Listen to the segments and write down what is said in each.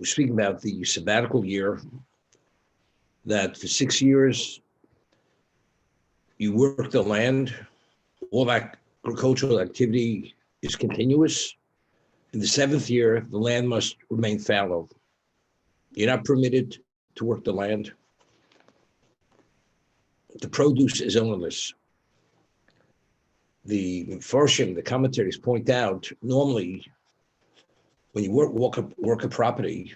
we're speaking about the sabbatical year, that for 6 years, you work the land, all agricultural activity is continuous. In the 7th year, the land must remain fallow. You're not permitted to work the land. The produce is ownerless. The Farshim, the commentaries point out, normally, when you work a property,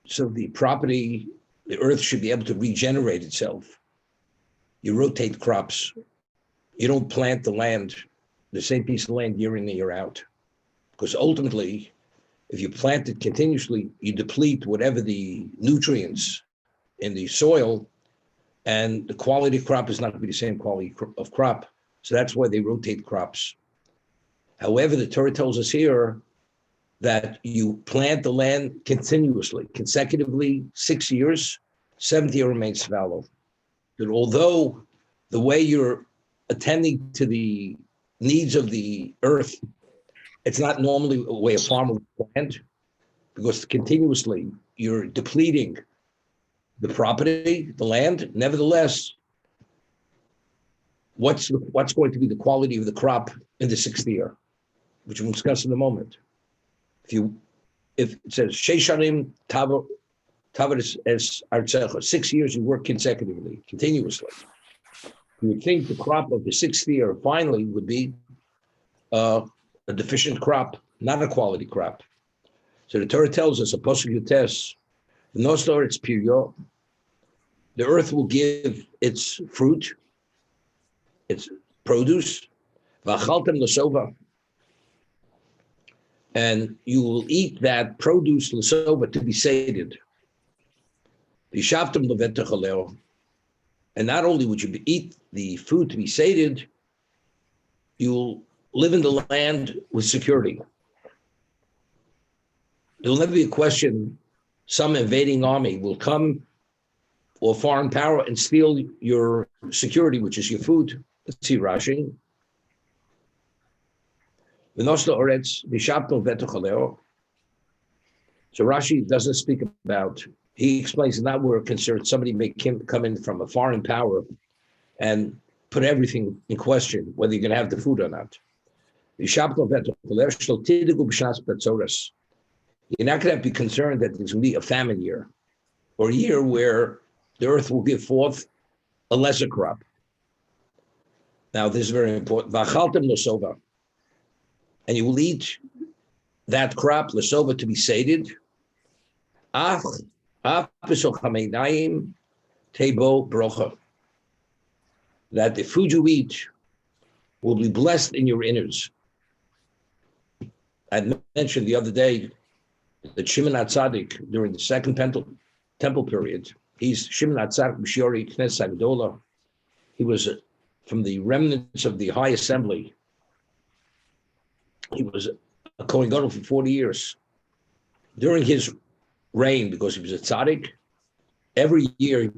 so the property, the earth should be able to regenerate itself. You rotate crops. You don't plant the land, the same piece of land year in and year out. Because ultimately, if you plant it continuously, you deplete whatever the nutrients in the soil, and the quality of crop is not going to be the same quality of crop. So that's why they rotate crops. However, the Torah tells us here that you plant the land continuously, consecutively, 6 years, 7th year remains fallow. That although the way you're attending to the needs of the earth, it's not normally a way a farmer would plant, because continuously you're depleting the property, the land. Nevertheless, what's going to be the quality of the crop in the 6th year, which we'll discuss in a moment. If it says Sheishanim Tavaris es Artzecha, 6 years you work consecutively, continuously, you would think the crop of the 6th year finally would be a deficient crop, not a quality crop. So the Torah tells us, a pasuk Yutes, the Nostar its period, the earth will give its fruit, its produce, v'achaltem l'sova, and you will eat that produce l'sova, to be sated. V'shavtem levetech, and not only would you eat the food to be sated, you'll live in the land with security. There'll never be a question some invading army will come, or foreign power, and steal your security, which is your food. Let's see Rashi. So Rashi doesn't speak about, he explains not we're concerned somebody may come in from a foreign power and put everything in question, whether you're going to have the food or not. You're not going to be concerned that there's going to be a famine year, or a year where the earth will give forth a lesser crop. Now, this is very important. And you will eat that crop, l'sova, to be sated. That the food you eat will be blessed in your innards. I mentioned the other day that Shimon HaTzadik, during the second temple period, he's Shimon HaTzadik B'Shiori Knesset Agdola. He was from the remnants of the High Assembly. He was a Kohen Gadol for 40 years. During his reign, because he was a tzaddik, every year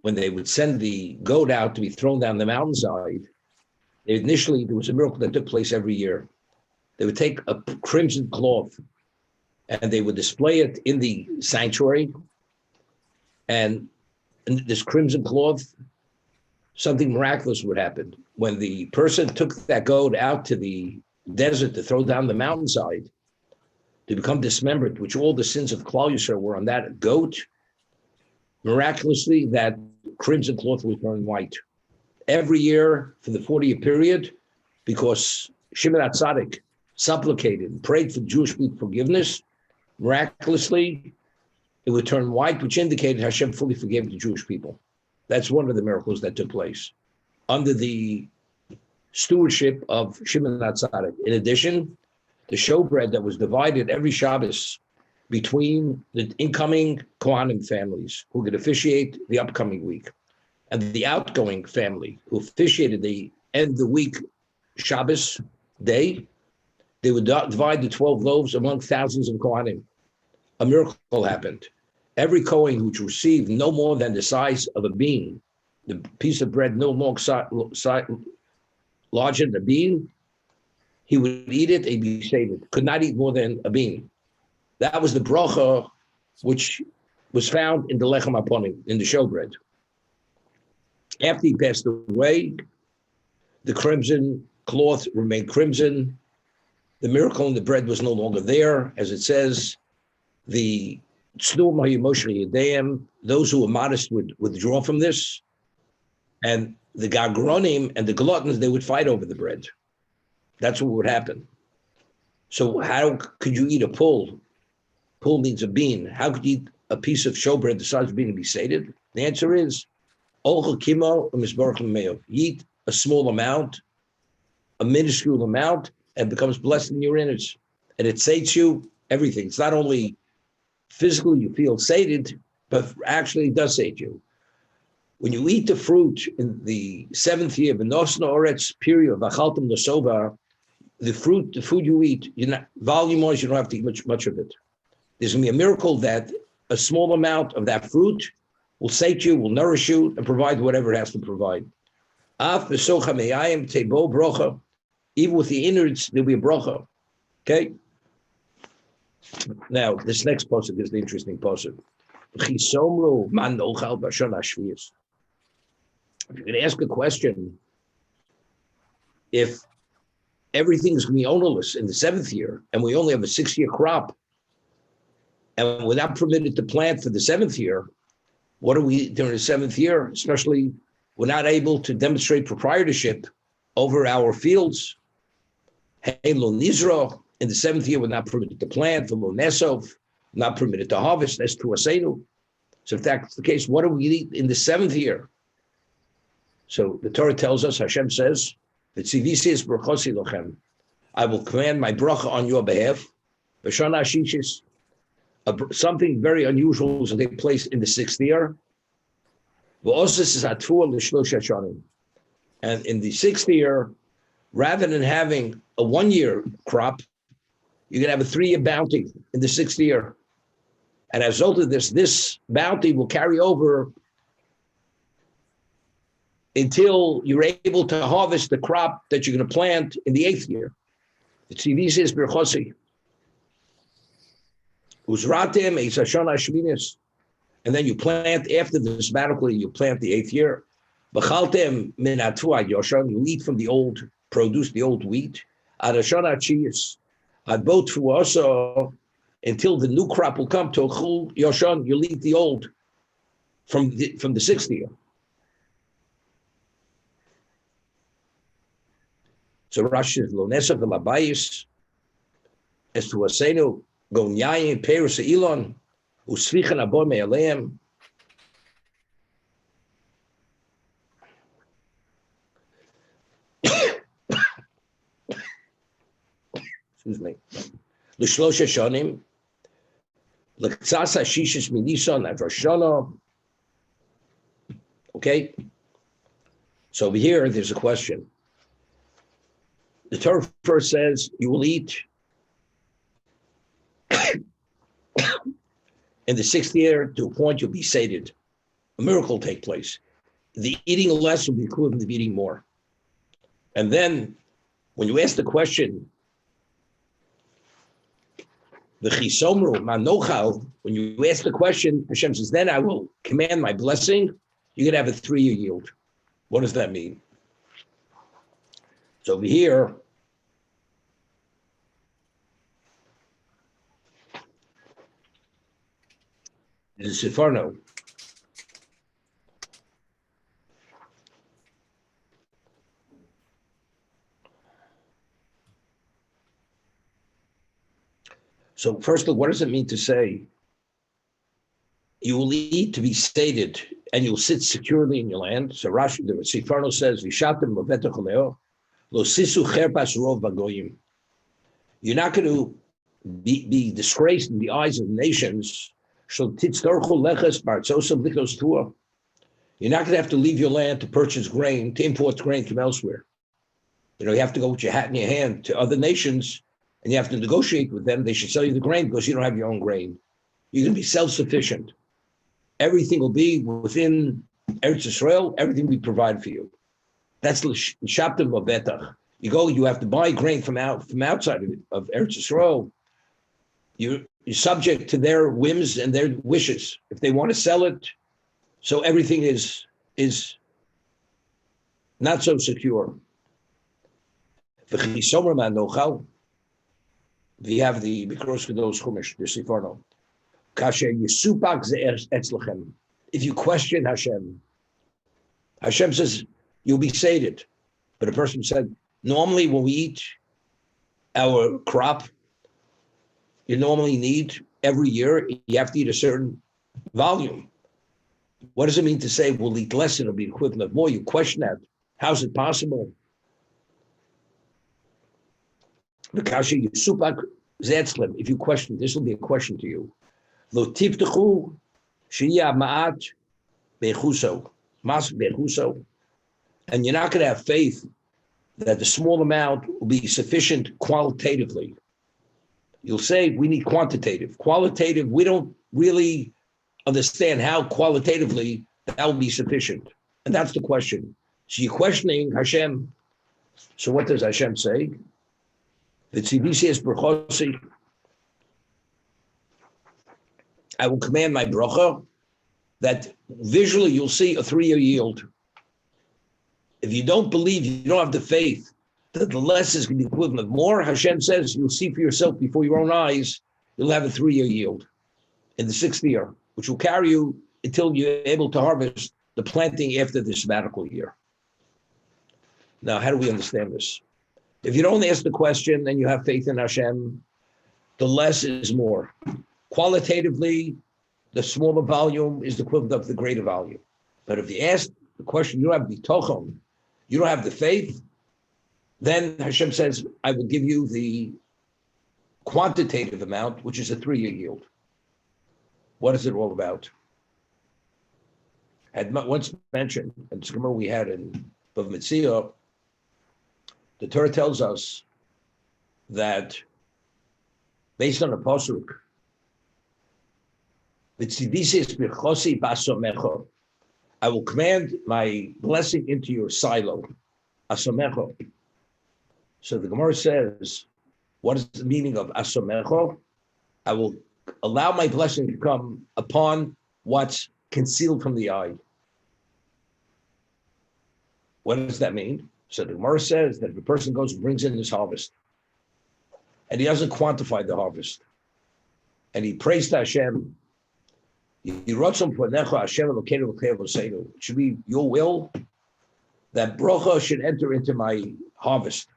when they would send the goat out to be thrown down the mountainside, initially there was a miracle that took place every year. They would take a crimson cloth and they would display it in the sanctuary. And in this crimson cloth, something miraculous would happen. When the person took that goat out to the desert to throw down the mountainside, to become dismembered, which all the sins of Klal Yisrael were on that goat, miraculously that crimson cloth was turned white. Every year for the 40-year period, because Shimon HaTzadik supplicated and prayed for Jewish people forgiveness, miraculously it would turn white, which indicated Hashem fully forgave the Jewish people. That's one of the miracles that took place under the stewardship of Shimon HaTzadik. In addition, the showbread that was divided every Shabbos between the incoming Kohanim families who could officiate the upcoming week and the outgoing family who officiated the end of the week Shabbos day, they would divide the 12 loaves among thousands of Kohanim. A miracle happened. Every Kohen which received no more than the size of a bean, the piece of bread no more larger than a bean, he would eat it and be sated. Could not eat more than a bean. That was the bracha which was found in the lechem haponim, in the showbread. After he passed away, the crimson cloth remained crimson. The miracle in the bread was no longer there. As it says, the those who were modest would withdraw from this, and the gagronim and the gluttons, they would fight over the bread. That's what would happen. So how could you eat a pul? Pul means a bean. How could you eat a piece of showbread the size of being to be sated? The answer is, you eat a small amount, a minuscule amount, and becomes blessed in your innards. And it sates you everything. It's not only physically you feel sated, but actually it does sate you. When you eat the fruit in the 7th year, V'nosna Oretz period, V'achaltem L'Sova, the food you eat, volume-wise, you don't have to eat much of it. There's going to be a miracle that a small amount of that fruit will sate you, will nourish you, and provide whatever it has to provide. Even with the innards, there'll be a bracha. Okay? Now, this next pasuk is the interesting pasuk. If you're going to ask a question, if everything's going to be ownerless in the 7th year, and we only have a 6-year crop, and we're not permitted to plant for the 7th year, what do we eat during the 7th year? Especially, we're not able to demonstrate proprietorship over our fields. Hey, lo nizro, in the 7th year, we're not permitted to plant. Lo nesov, not permitted to harvest. That's to asenu. So if that's the case, what do we eat in the 7th year? So the Torah tells us, Hashem says, I will command my bracha on your behalf. Something very unusual will take place in the 6th year. And in the 6th year, rather than having a 1-year crop, you're going to have a 3-year bounty in the 6th year. And as a result of this bounty will carry over until you're able to harvest the crop that you're going to plant in the 8th year. It's Tzivisi Birchosi. Uzratem is Hashana Shminis. And then you plant after the sabbatical, you plant the 8th year. B'chaltem min atua yoshan, you eat from the old produce, the old wheat. Ad Hashana Chiyas. Ad both also until the new crop will come to Chul Yoshan, you'll eat the old from the 6th year. So Rashi is lo nesach v'labayis es to asenu gon yayin perus elon usvichan aboy me'aleim. Excuse me. L'shlosha shonim l'ktsasa shishis minisan at Rosh Hashanah. Okay. So over here, there's a question. The Torah first says you will eat in the 6th year to a point you'll be sated. A miracle will take place. The eating less will be equivalent to eating more. And then when you ask the question, the chisomru manochal, when you ask the question, Hashem says, then I will command my blessing, you're going to have a 3-year yield. What does that mean? So over here, is Sefarno. So first, what does it mean to say you will eat to be sated and you'll sit securely in your land? So Rashi, the Sefarno says, "Vishatem lovetacholeo lo sisu cherpas rov bagoyim." You're not going to be disgraced in the eyes of the nations. You're not going to have to leave your land to purchase grain, to import grain from elsewhere. You have to go with your hat in your hand to other nations, and you have to negotiate with them. They should sell you the grain because you don't have your own grain. You're going to be self-sufficient. Everything will be within Eretz Yisrael. Everything will be provided for you. That's l'shaptem v'betach. You go, you have to buy grain from outside of Eretz Yisrael. subject to their whims and their wishes. If they want to sell it, so everything is not so secure. We have the Mikros Kedos Chumash, the Siforno. If you question Hashem, Hashem says you'll be sated. But a person said, normally when we eat our crop, you normally need every year, you have to eat a certain volume. What does it mean to say we'll eat less and it'll be equivalent of more? You question that. How's it possible? If you question, this will be a question to you. And you're not going to have faith that the small amount will be sufficient qualitatively. You'll say we need quantitative. Qualitative, we don't really understand how qualitatively that will be sufficient. And that's the question. So you're questioning Hashem. So what does Hashem say? I will command my bracha that visually you'll see a 3-year yield. If you don't believe, you don't have the faith that the less is going to be equivalent of more, Hashem says you'll see for yourself before your own eyes, you'll have a 3-year yield in the 6th year, which will carry you until you're able to harvest the planting after the sabbatical year. Now, how do we understand this? If you don't ask the question and you have faith in Hashem, the less is more. Qualitatively, the smaller volume is the equivalent of the greater volume. But if you ask the question, you don't have bitochon, you don't have the faith, then Hashem says, I will give you the quantitative amount, which is a 3-year yield. What is it all about? I had once mentioned, and it's we had in Bav Mitzvah, the Torah tells us that based on a pasuk, I will command my blessing into your silo. Asomecho. So the Gemara says, what is the meaning of asomecho? I will allow my blessing to come upon what's concealed from the eye. What does that mean? So the Gemara says that if a person goes and brings in his harvest, and he doesn't quantify the harvest, and he prays to Hashem, it should be your will that bracha should enter into my harvest.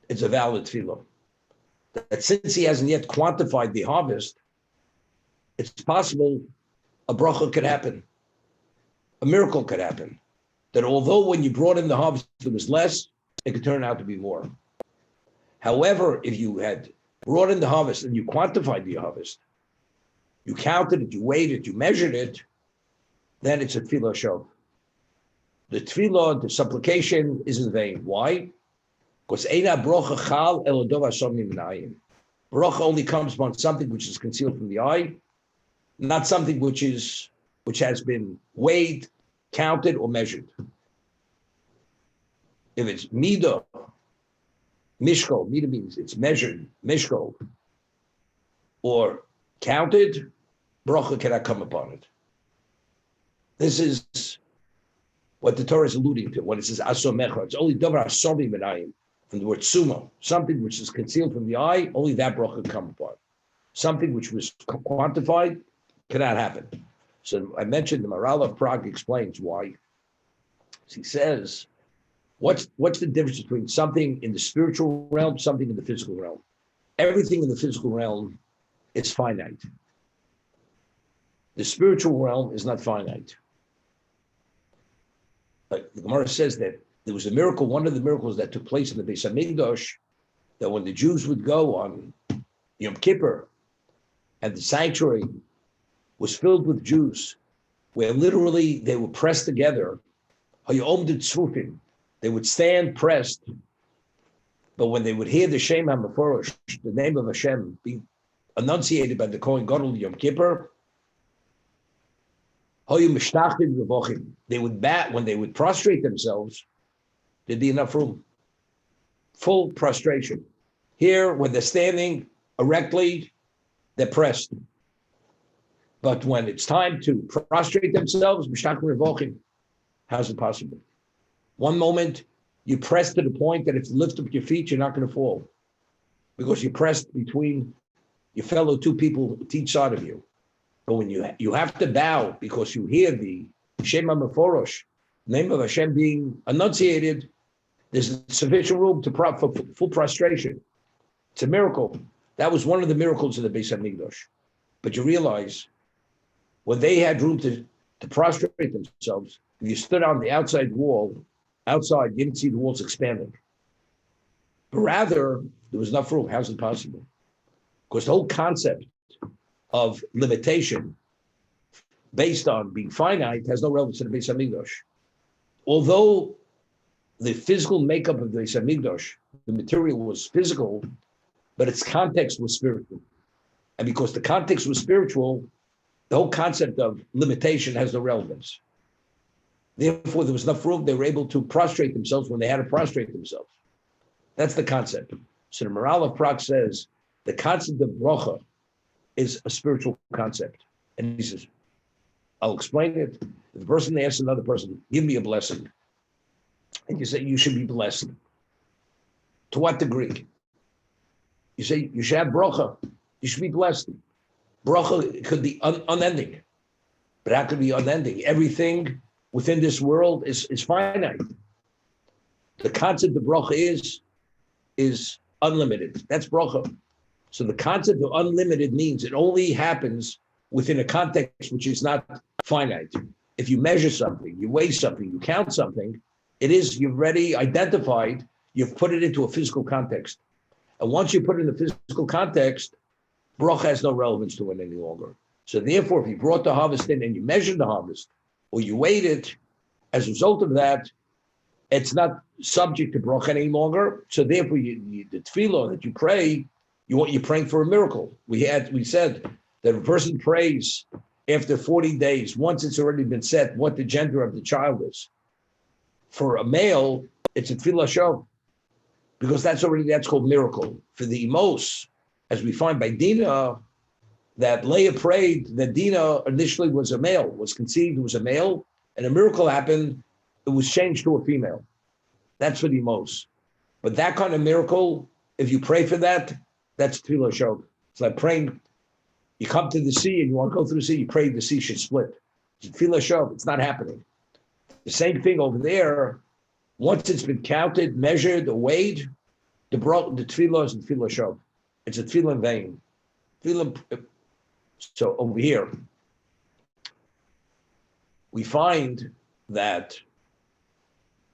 It's a valid tefillah. That since he hasn't yet quantified the harvest, it's possible a bracha could happen. A miracle could happen. That although when you brought in the harvest, it was less, it could turn out to be more. However, if you had brought in the harvest and you quantified the harvest, you counted it, you weighed it, you measured it, then it's a tefillah shov. The tefillah, the supplication is in vain. Why? Because eina brocha chal elodov hashamim v'nayim. Brocha only comes upon something which is concealed from the eye, not something which has been weighed, counted, or measured. If it's midah, mishkol, midah means it's measured, mishkol, or counted, bracha cannot come upon it. This is what the Torah is alluding to when it says asomecha. It's only davar asomi v'nayim, from the word sumo, something which is concealed from the eye, only that bracha can come upon. Something which was quantified cannot happen. So I mentioned the Maral of Prague explains why. He says, what's the difference between something in the spiritual realm, something in the physical realm? Everything in the physical realm is finite. The spiritual realm is not finite. But the Gemara says that there was a miracle, one of the miracles that took place in the Beis Hamikdash, that when the Jews would go on Yom Kippur, and the sanctuary was filled with Jews, where literally they were pressed together. They would stand pressed, but when they would hear the Shem HaMeforosh, the name of Hashem being enunciated by the Kohen Gadol Yom Kippur, they would when they would prostrate themselves, there'd be enough room. Full prostration. Here, when they're standing erectly, they're pressed. But when it's time to prostrate themselves, how's it possible? One moment, you press to the point that if you lift up your feet, you're not going to fall because you're pressed between your fellow two people to each side of you. But when you have to bow because you hear the Shema Meforosh, name of Hashem being enunciated, there's sufficient room for full prostration. It's a miracle. That was one of the miracles of the Beis Hamikdash. But you realize when they had room to prostrate themselves, if you stood on the outside wall, outside, you didn't see the walls expanding. But rather, there was enough room. How's it possible? Because the whole concept of limitation based on being finite has no relevance to the Beis Hamikdash. Although the physical makeup of the Beis Hamikdash, the material was physical, but its context was spiritual. And because the context was spiritual, the whole concept of limitation has no relevance. Therefore, there was enough room. They were able to prostrate themselves when they had to prostrate themselves. That's the concept. So the Maral of Prague says the concept of bracha is a spiritual concept. And he says, I'll explain it. If the person asks another person, give me a blessing. And you say, you should be blessed. To what degree? You say, you should have bracha. You should be blessed. Bracha could be unending. But how could it be unending? Everything within this world is finite. The concept of bracha is unlimited. That's bracha. So the concept of unlimited means it only happens within a context which is not finite. If you measure something, you weigh something, you count something, you've already identified, you've put it into a physical context. And once you put it in the physical context, bracha has no relevance to it any longer. So therefore, if you brought the harvest in and you measured the harvest, or you weighed it, as a result of that, it's not subject to bracha any longer. So therefore, the tefillah that you pray, you're praying for a miracle. We said that a person prays after 40 days, once it's already been set, what the gender of the child is. For a male, it's a tefillah show, because that's called miracle. For the imos, as we find by Dinah, that Leah prayed that Dinah initially was a male, was conceived, was a male, and a miracle happened, it was changed to a female. That's for the imos. But that kind of miracle, if you pray for that, that's tefillah show. It's like praying, you come to the sea and you want to go through the sea, you pray the sea should split. It's tefillah show, it's not happening. The same thing over there, once it's been counted, measured, or weighed, the tefillah is the tefillah show. It's a tefillah in vain. So over here, we find that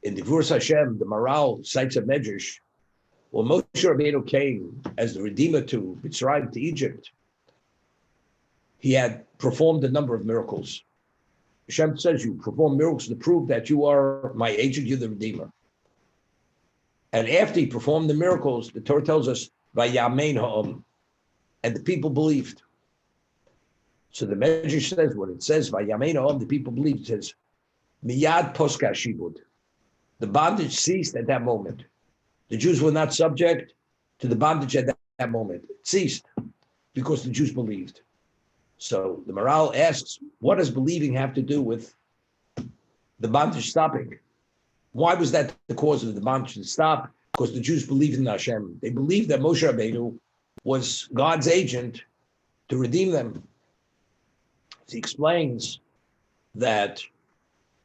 in the Gvurus Hashem, the Maral cites a medrash, when Moshe Rabbeinu came as the Redeemer to Mitzrayim, to Egypt, he had performed a number of miracles. Hashem says, you perform miracles to prove that you are my agent, you're the Redeemer. And after he performed the miracles, the Torah tells us, Vayamein ha'om, and the people believed. So the Medrash says, what it says, Vayamein ha'om, the people believed, it says, Miyad poska shibud. The bondage ceased at that moment. The Jews were not subject to the bondage at that moment. It ceased because the Jews believed. So the Maral asks, what does believing have to do with the bondage stopping? Why was that the cause of the bondage to stop? Because the Jews believed in Hashem. They believed that Moshe Rabbeinu was God's agent to redeem them. He explains that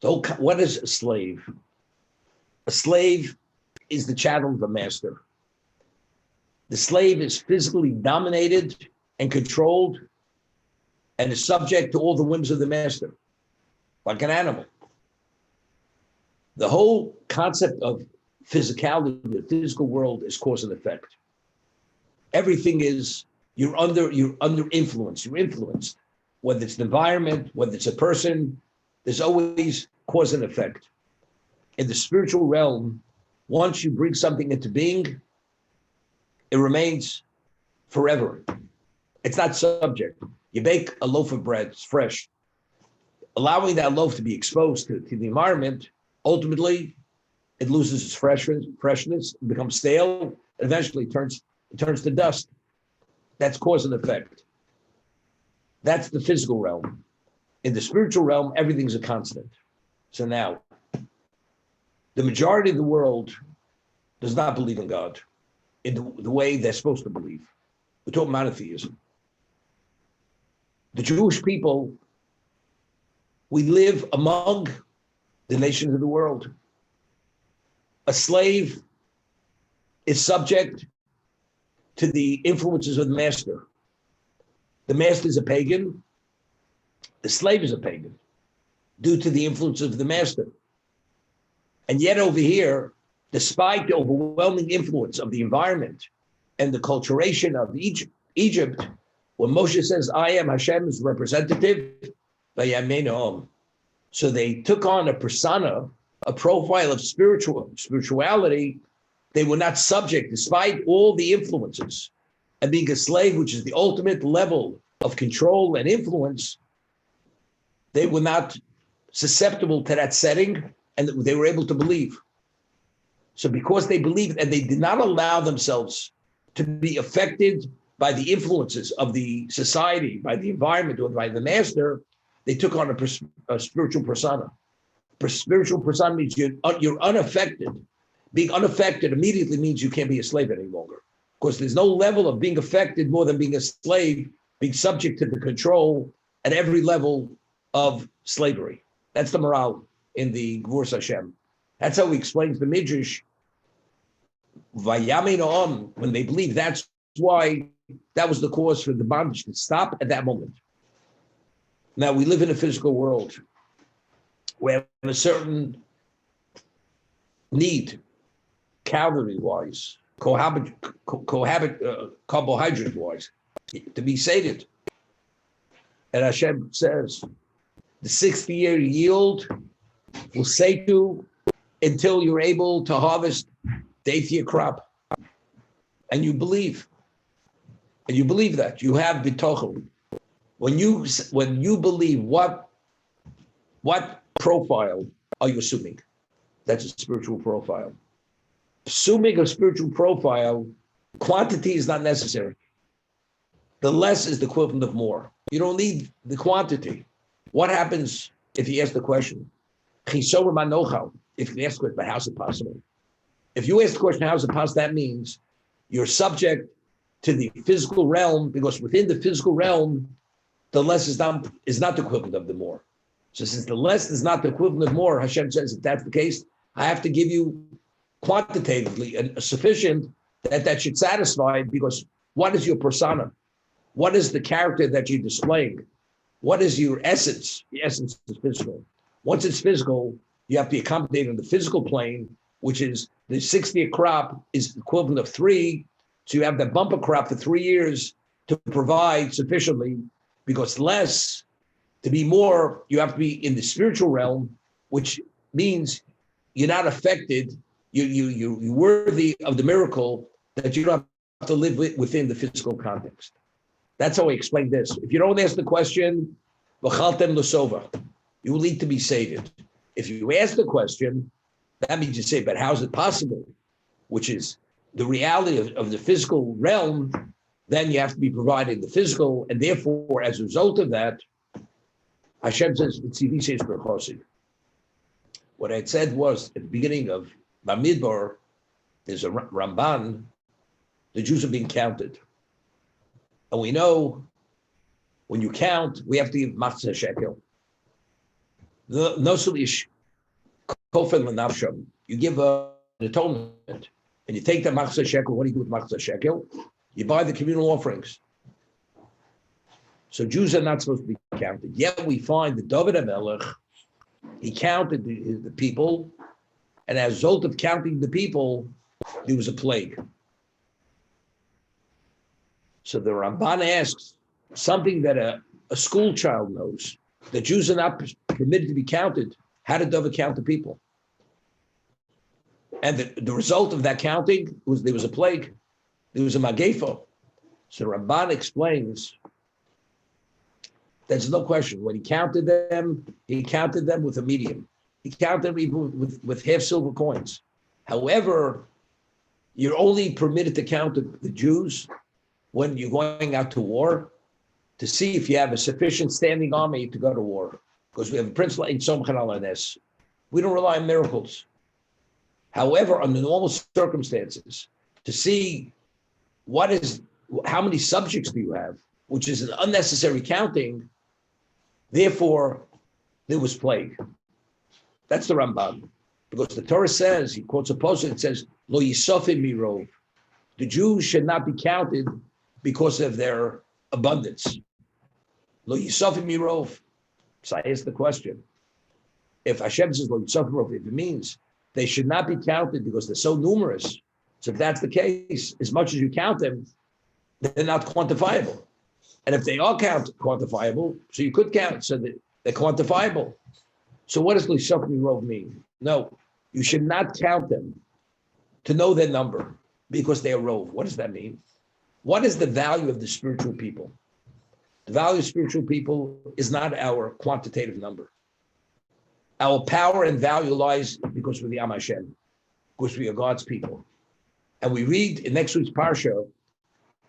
what is a slave? A slave is the chattel of a master. The slave is physically dominated and controlled and is subject to all the whims of the master, like an animal. The whole concept of physicality, the physical world, is cause and effect. Everything is, you're under influence, you're influenced. Whether it's the environment, whether it's a person, there's always cause and effect. In the spiritual realm, once you bring something into being, it remains forever. It's not subject. You bake a loaf of bread, it's fresh. Allowing that loaf to be exposed to the environment, ultimately, it loses its freshness, it becomes stale, and eventually it turns to dust. That's cause and effect. That's the physical realm. In the spiritual realm, everything's a constant. So now, the majority of the world does not believe in God in the way they're supposed to believe. We're talking monotheism. The Jewish people, we live among the nations of the world. A slave is subject to the influences of the master. The master is a pagan. The slave is a pagan due to the influence of the master. And yet over here, despite the overwhelming influence of the environment and the culturation of Egypt, when Moshe says, I am Hashem's representative, so they took on a persona, a profile of spirituality. They were not subject, despite all the influences, and being a slave, which is the ultimate level of control and influence, they were not susceptible to that setting, and they were able to believe. So because they believed and they did not allow themselves to be affected by the influences of the society, by the environment, or by the master, they took on a spiritual persona. Spiritual persona means you're unaffected. Being unaffected immediately means you can't be a slave any longer. Because there's no level of being affected more than being a slave, being subject to the control at every level of slavery. That's the morale in the Gvurus Hashem. That's how he explains the Midrash. Vayamin Om, when they believe, that's why that was the cause for the bondage to stop at that moment. Now we live in a physical world. We have a certain need, calorie-wise, carbohydrate-wise, to be sated. And Hashem says, the 60-year yield will sate you until you're able to harvest the 8th-year crop. And you believe. And you believe that. You have bitochen. When you believe, what profile are you assuming? That's a spiritual profile. Assuming a spiritual profile, quantity is not necessary. The less is the equivalent of more. You don't need the quantity. What happens if you ask the question? If you ask the question, but how is it possible? If you ask the question, how is it possible, that means you're subject to the physical realm, because within the physical realm, the less is not the equivalent of the more. So since the less is not the equivalent of more, Hashem says, if that's the case, I have to give you quantitatively sufficient that should satisfy, because what is your persona? What is the character that you're displaying? What is your essence? The essence is physical. Once it's physical, you have to accommodate on the physical plane, which is the 60th crop is equivalent of 3. So you have that bumper crop for 3 years to provide sufficiently, because less, to be more, you have to be in the spiritual realm, which means you're not affected. You're worthy of the miracle that you don't have to live within the physical context. That's how I explain this. If you don't ask the question, v'chaltem l'sova, you will need to be sated. If you ask the question, that means you say, but how is it possible? Which is the reality of the physical realm, then you have to be provided the physical, and therefore, as a result of that, Hashem says, what I had said was, at the beginning of Bamidbar, there's a Ramban, the Jews are being counted. And we know when you count, we have to give machzah shekel. The nosel ish kofen l'nafsham. You give an atonement, and you take the machzah shekel. What do you do with machzah shekel? You buy the communal offerings. So Jews are not supposed to be counted. Yet we find that David HaMelech, he counted the people, and as a result of counting the people, there was a plague. So the Ramban asks something that a school child knows, that Jews are not permitted to be counted. How did David count the people? And the result of that counting was there was a plague. There was a magefo. So Ramban explains there's no question. When he counted them with a medium. He counted them even with half silver coins. However, you're only permitted to count the Jews when you're going out to war to see if you have a sufficient standing army to go to war. Because we have a principle in Somchan on this. We don't rely on miracles. However, under normal circumstances, to see how many subjects do you have, which is an unnecessary counting, therefore, there was plague. That's the Ramban. Because the Torah says, he quotes a posting, it says, Lo Yisofim Mirov. The Jews should not be counted because of their abundance. Lo Yisofim Mirov. So I ask the question, if Hashem says Lo Yisofim Mirov, if it means they should not be counted because they're so numerous, so if that's the case, as much as you count them, they're not quantifiable. And if they are quantifiable, so you could count, so that they're quantifiable. So what does Lo Yisofim Mirov mean? No, you should not count them to know their number because they are rove. What does that mean? What is the value of the spiritual people? The value of spiritual people is not our quantitative number. Our power and value lies because we're the Am Hashem, because we are God's people. And we read in next week's Parsha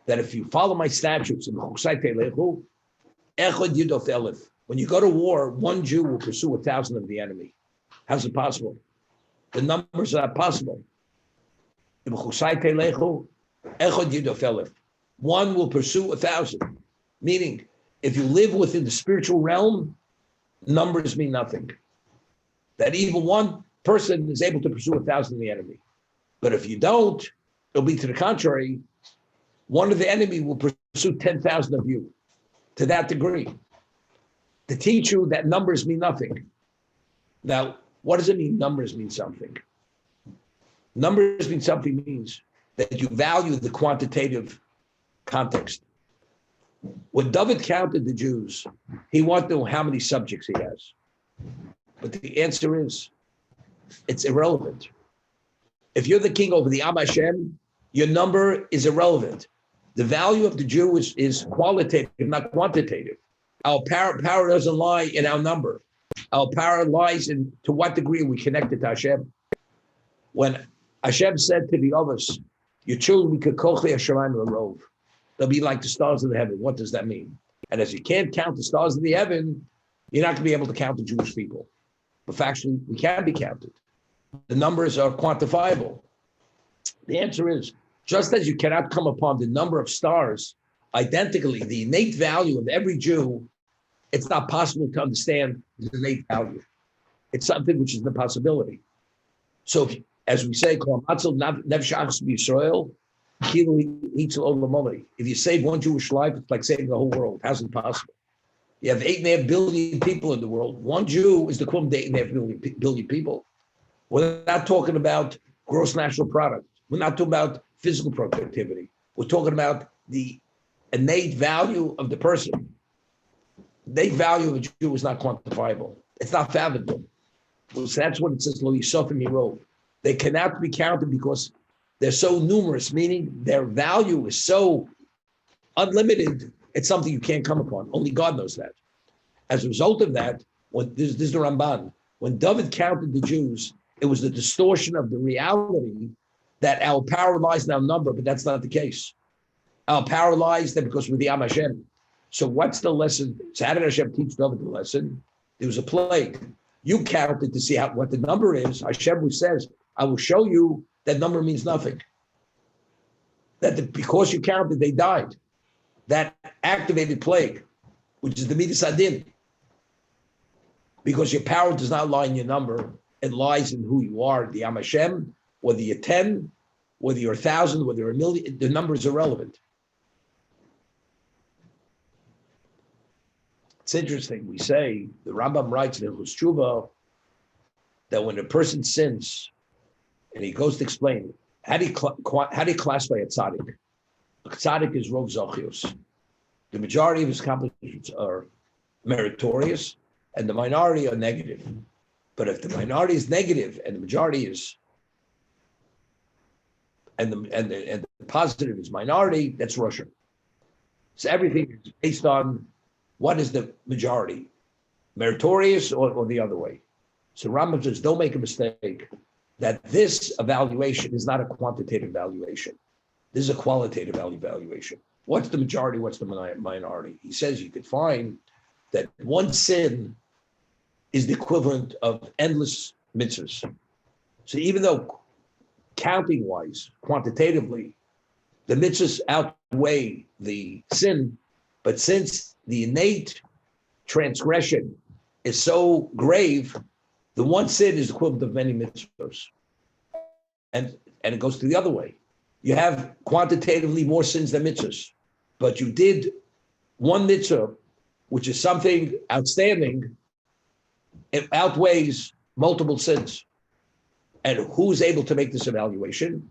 that if you follow my statutes, when you go to war, one Jew will pursue 1,000 of the enemy. How's it possible? The numbers are not possible. One will pursue 1,000. Meaning, if you live within the spiritual realm, numbers mean nothing. That even one person is able to pursue 1,000 of the enemy. But if you don't, it'll be to the contrary. One of the enemy will pursue 10,000 of you to that degree. To teach you that numbers mean nothing. Now, what does it mean numbers mean something? Numbers mean something means that you value the quantitative context. When David counted the Jews, he wanted to know how many subjects he has. But the answer is, it's irrelevant. If you're the king over the Am Hashem, your number is irrelevant. The value of the Jew is qualitative, not quantitative. Our power doesn't lie in our number. Our power lies in to what degree we connected to Hashem. When Hashem said to the others, your children will be kochei hashamayim l'rov. They'll be like the stars of the heaven. What does that mean? And as you can't count the stars of the heaven, you're not going to be able to count the Jewish people. But factually, we can be counted. The numbers are quantifiable. The answer is, just as you cannot come upon the number of stars identically, the innate value of every Jew, it's not possible to understand the innate value. It's something which is the possibility. So, as we say, if you save one Jewish life, it's like saving the whole world. How's it possible? You have 8.5 billion people in the world. One Jew is the equivalent to 8.5 billion people. We're not talking about gross national product. We're not talking about physical productivity. We're talking about the innate value of the person. The innate value of a Jew is not quantifiable. It's not fathomable. So that's what it says, Lo Yisofim Mirov. They cannot be counted because they're so numerous, meaning their value is so unlimited, it's something you can't come upon. Only God knows that. As a result of that, this is the Ramban, when David counted the Jews, it was the distortion of the reality that our power lies in our number, but that's not the case. Our power lies there because we're the Am Hashem. So what's the lesson? So how did Hashem teach David the lesson? There was a plague. You counted to see what the number is. Hashem says, I will show you that number means nothing. Because you counted, they died. That activated plague, which is the Midas Adin. Because your power does not lie in your number, it lies in who you are, the Am Hashem, whether you're 10, whether you're 1,000, whether you're 1,000,000, the number is irrelevant. It's interesting. We say, the Rambam writes in Hilchos Tshuva, that when a person sins, and he goes to explain, how do you classify a tzaddik? A tzaddik is rov zachios. The majority of his accomplishments are meritorious, and the minority are negative. But if the minority is negative and the majority is, and the positive is minority, that's Russian. So everything is based on what is the majority, meritorious or the other way. So Rambam says, don't make a mistake that this evaluation is not a quantitative evaluation. This is a qualitative evaluation. What's the majority? What's the minority? He says you could find that one sin is the equivalent of endless mitzvahs. So even though counting wise, quantitatively, the mitzvahs outweigh the sin, but since the innate transgression is so grave, the one sin is equivalent of many mitzvahs. And it goes to the other way. You have quantitatively more sins than mitzvahs, but you did one mitzvah, which is something outstanding. It outweighs multiple sins. And who's able to make this evaluation?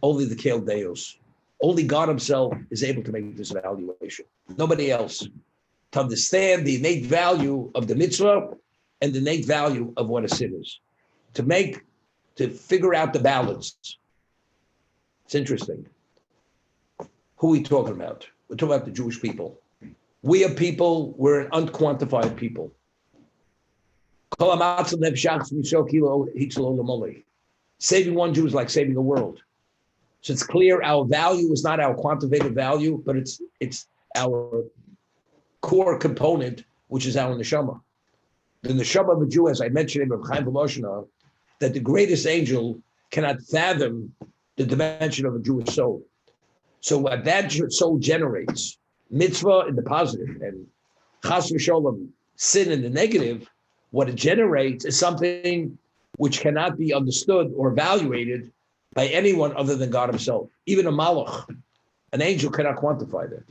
Only the Kael Deos. Only God himself is able to make this evaluation. Nobody else. To understand the innate value of the mitzvah and the innate value of what a sin is. To figure out the balance. It's interesting. Who are we talking about? We're talking about the Jewish people. We are people, we're an unquantified people. Saving one Jew is like saving a world. So it's clear our value is not our quantitative value, but it's our core component, which is our neshama. The neshama of a Jew, as I mentioned in Rav Chaim Voloshin, that the greatest angel cannot fathom the dimension of a Jewish soul. So what that soul generates, mitzvah in the positive and chas v'sholom, sin in the negative, what it generates is something which cannot be understood or evaluated by anyone other than God himself. Even a malach, an angel, cannot quantify that.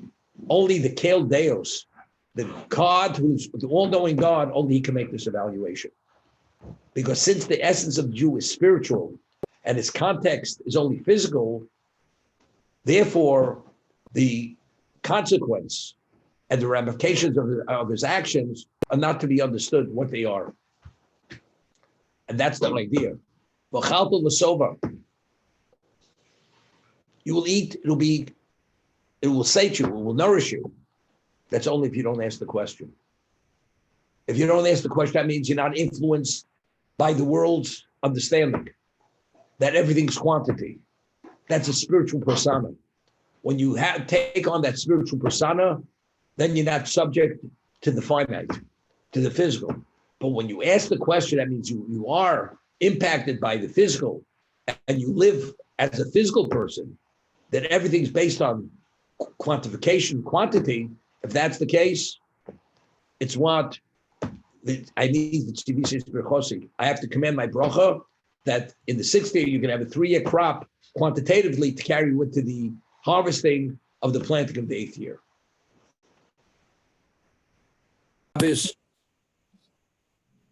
Only the Kael Deos, the God who's the all-knowing God, only he can make this evaluation. Because since the essence of the Jew is spiritual and its context is only physical, therefore the consequence and the ramifications of his actions are not to be understood what they are. And that's the idea. You will eat, it will sate you, it will nourish you. That's only if you don't ask the question. If you don't ask the question, that means you're not influenced by the world's understanding that everything's quantity. That's a spiritual persona. When you take on that spiritual persona, then you're not subject to the finite, to the physical. But when you ask the question, that means you are impacted by the physical and you live as a physical person, that everything's based on quantification, quantity. If that's the case, it's what I need the tzivisi berchosi. I have to command my bracha that in the 6th year, you can have a 3-year crop quantitatively to carry you into the harvesting of the planting of the 8th year. This